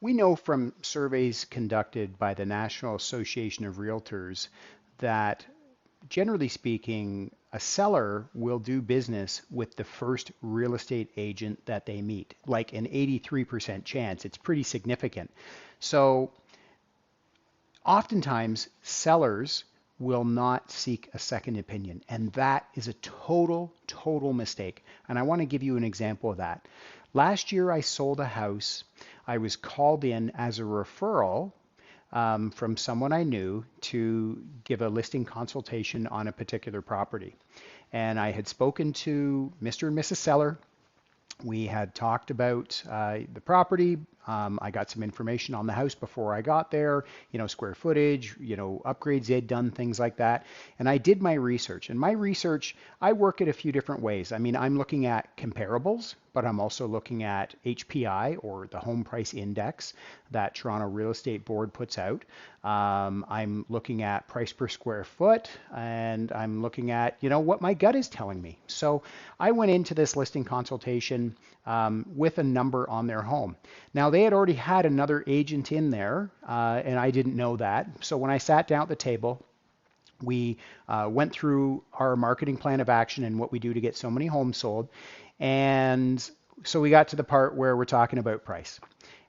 We know from surveys conducted by the National Association of Realtors that generally speaking, a seller will do business with the first real estate agent that they meet, like an 83% chance. It's pretty significant. So oftentimes, sellers will not seek a second opinion, and that is a total mistake. And I want to give you an example of that. Last year, I sold a house. I was called in as a referral from someone I knew to give a listing consultation on a particular property. And I had spoken to Mr. and Mrs. Seller. We had talked about the property. I got some information on the house before I got there, square footage, upgrades they'd done, things like that. And I did my research. And my research, I work it a few different ways. I mean, I'm looking at comparables, but I'm also looking at HPI, or the home price index that Toronto Real Estate Board puts out. I'm looking at price per square foot, and I'm looking at, what my gut is telling me. So I went into this listing consultation with a number on their home. Now, they had already had another agent in there, and I didn't know that. So when I sat down at the table, we went through our marketing plan of action and what we do to get so many homes sold. And so we got to the part where we're talking about price.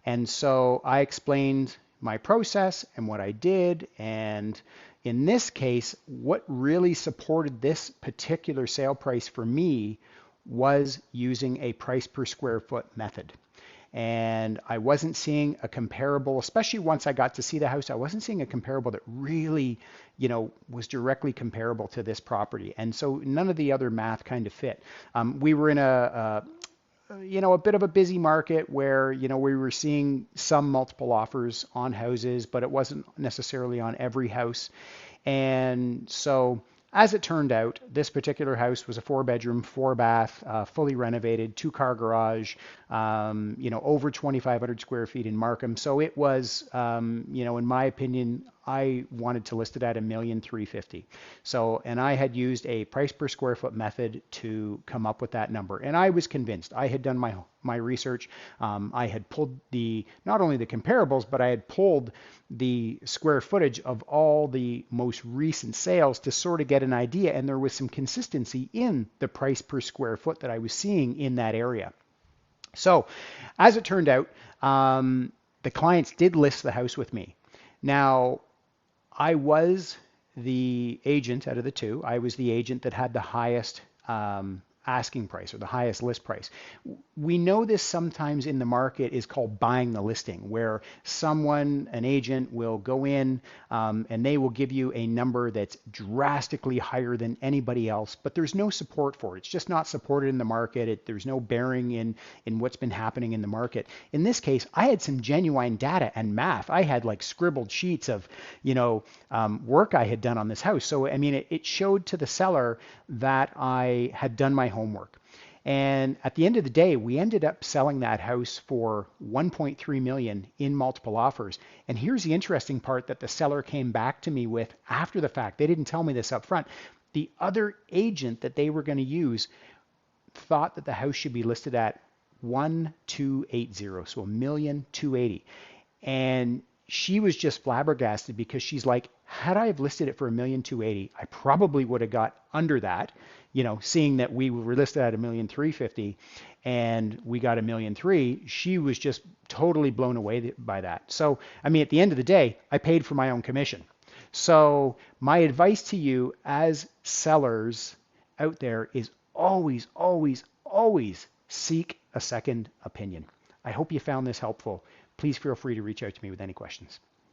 And so I explained my process and what I did. And in this case, what really supported this particular sale price for me was using a price per square foot method. And I wasn't seeing a comparable, especially once I got to see the house, I wasn't seeing a comparable that really, was directly comparable to this property. And so none of the other math kind of fit. We were in a bit of a busy market where, we were seeing some multiple offers on houses, but it wasn't necessarily on every house. And so as it turned out, this particular house was a 4-bedroom, 4-bath, fully renovated, 2-car garage, over 2,500 square feet in Markham. So it was, in my opinion, I wanted to list it at $1,350,000. So, and I had used a price per square foot method to come up with that number. And I was convinced. I had done my research. I had pulled not only the comparables, but I had pulled the square footage of all the most recent sales to sort of get an idea. And there was some consistency in the price per square foot that I was seeing in that area. So as it turned out, the clients did list the house with me. Now, I was the agent out of the two. I was the agent that had the highest asking price, or the highest list price. We know this sometimes in the market is called buying the listing, where an agent will go in and they will give you a number that's drastically higher than anybody else, but there's no support for it. It's just not supported in the market. There's no bearing in what's been happening in the market. In this case, I had some genuine data and math. I had like scribbled sheets of, work I had done on this house. So, I mean, it showed to the seller that I had done my homework. And at the end of the day, we ended up selling that house for $1.3 million in multiple offers. And here's the interesting part that the seller came back to me with after the fact. They didn't tell me this up front. The other agent that they were going to use thought that the house should be listed at 1,280, so $1,280,000. And she was just flabbergasted, because she's like, had I have listed it for $1,280,000, I probably would have got under that, seeing that we were listed at $1,350,000 and we got $1,300,000. She was just totally blown away by that. So, I mean, at the end of the day, I paid for my own commission. So my advice to you as sellers out there is always seek a second opinion. I hope you found this helpful. Please feel free to reach out to me with any questions.